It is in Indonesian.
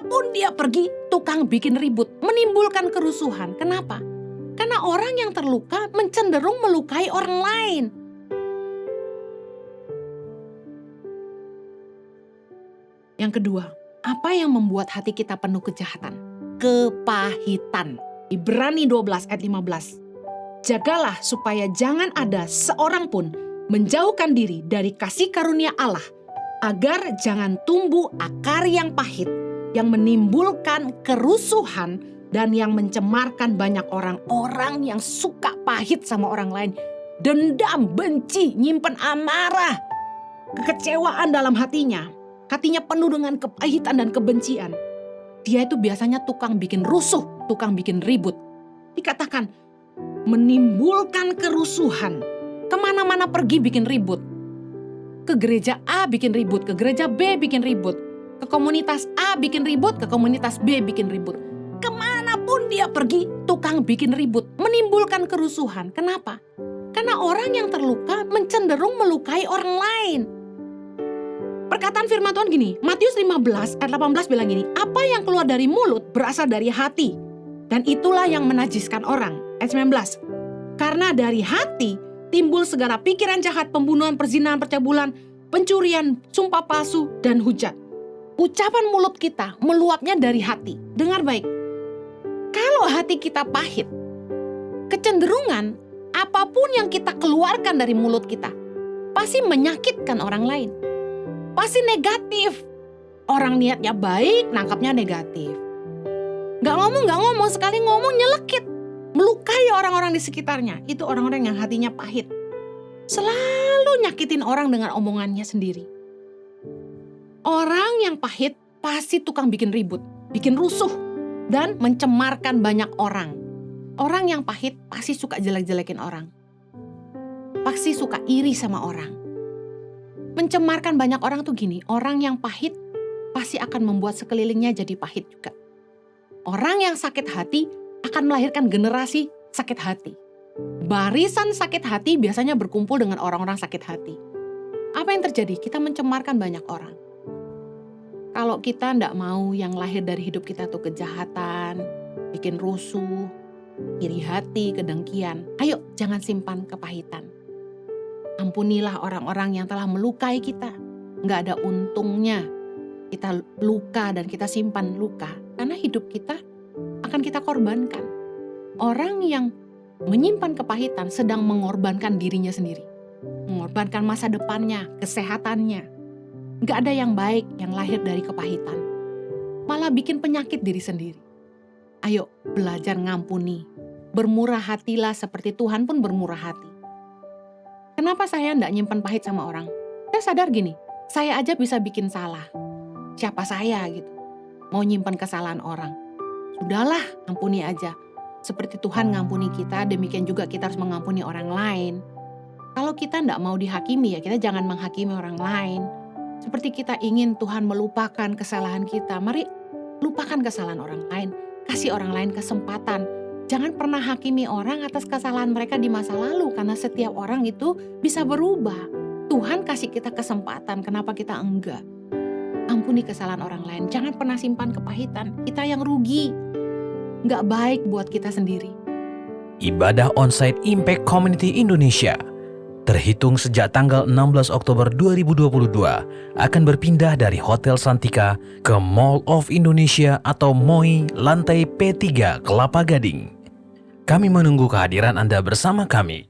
Kemanapun dia pergi, tukang bikin ribut, menimbulkan kerusuhan. Kenapa? Karena orang yang terluka cenderung melukai orang lain. Yang kedua, apa yang membuat hati kita penuh kejahatan? Kepahitan. Ibrani 12 ayat 15. Jagalah supaya jangan ada seorang pun menjauhkan diri dari kasih karunia Allah, agar jangan tumbuh akar yang pahit, yang menimbulkan kerusuhan dan yang mencemarkan banyak orang yang suka pahit sama orang lain. Dendam, benci, nyimpen amarah, kekecewaan dalam hatinya. Hatinya penuh dengan kepahitan dan kebencian. Dia itu biasanya tukang bikin rusuh, tukang bikin ribut. Dikatakan menimbulkan kerusuhan. Kemana-mana pergi bikin ribut. Ke gereja A bikin ribut, ke gereja B bikin ribut. Ke komunitas A bikin ribut, ke komunitas B bikin ribut. Kemanapun dia pergi, tukang bikin ribut, menimbulkan kerusuhan. Kenapa? Karena orang yang terluka cenderung melukai orang lain. Perkataan firman Tuhan gini, Matius 15 ayat 18 bilang gini, apa yang keluar dari mulut berasal dari hati, dan itulah yang menajiskan orang. Ayat 19, karena dari hati timbul segala pikiran jahat, pembunuhan, perzinahan, percabulan, pencurian, sumpah palsu, dan hujat. Ucapan mulut kita meluapnya dari hati. Dengar baik, kalau hati kita pahit, kecenderungan apapun yang kita keluarkan dari mulut kita pasti menyakitkan orang lain. Pasti negatif. Orang niatnya baik, nangkapnya negatif. Gak ngomong, sekali ngomong nyelekit. Melukai orang-orang di sekitarnya. Itu orang-orang yang hatinya pahit. Selalu nyakitin orang dengan omongannya sendiri. Orang yang pahit pasti tukang bikin ribut, bikin rusuh, dan mencemarkan banyak orang. Orang yang pahit pasti suka jelek-jelekin orang. Pasti suka iri sama orang. Mencemarkan banyak orang tuh gini, orang yang pahit pasti akan membuat sekelilingnya jadi pahit juga. Orang yang sakit hati akan melahirkan generasi sakit hati. Barisan sakit hati biasanya berkumpul dengan orang-orang sakit hati. Apa yang terjadi? Kita mencemarkan banyak orang. Kalau kita tidak mau yang lahir dari hidup kita tuh kejahatan, bikin rusuh, iri hati, kedengkian, ayo jangan simpan kepahitan. Ampunilah orang-orang yang telah melukai kita. Nggak ada untungnya kita luka dan kita simpan luka. Karena hidup kita akan kita korbankan. Orang yang menyimpan kepahitan sedang mengorbankan dirinya sendiri. Mengorbankan masa depannya, kesehatannya. Nggak ada yang baik yang lahir dari kepahitan. Malah bikin penyakit diri sendiri. Ayo belajar ngampuni. Bermurah hatilah seperti Tuhan pun bermurah hati. Kenapa saya enggak nyimpen pahit sama orang? Saya sadar gini, saya aja bisa bikin salah. Siapa saya gitu? Mau nyimpen kesalahan orang. Sudahlah, ampuni aja. Seperti Tuhan ngampuni kita, demikian juga kita harus mengampuni orang lain. Kalau kita enggak mau dihakimi, ya kita jangan menghakimi orang lain. Seperti kita ingin Tuhan melupakan kesalahan kita, mari lupakan kesalahan orang lain. Kasih orang lain kesempatan. Jangan pernah hakimi orang atas kesalahan mereka di masa lalu, karena setiap orang itu bisa berubah. Tuhan kasih kita kesempatan, kenapa kita enggak? Ampuni kesalahan orang lain, jangan pernah simpan kepahitan. Kita yang rugi, enggak baik buat kita sendiri. Ibadah Onsite Impact Community Indonesia, terhitung sejak tanggal 16 Oktober 2022, akan berpindah dari Hotel Santika ke Mall of Indonesia atau MOI lantai P3 Kelapa Gading. Kami menunggu kehadiran Anda bersama kami.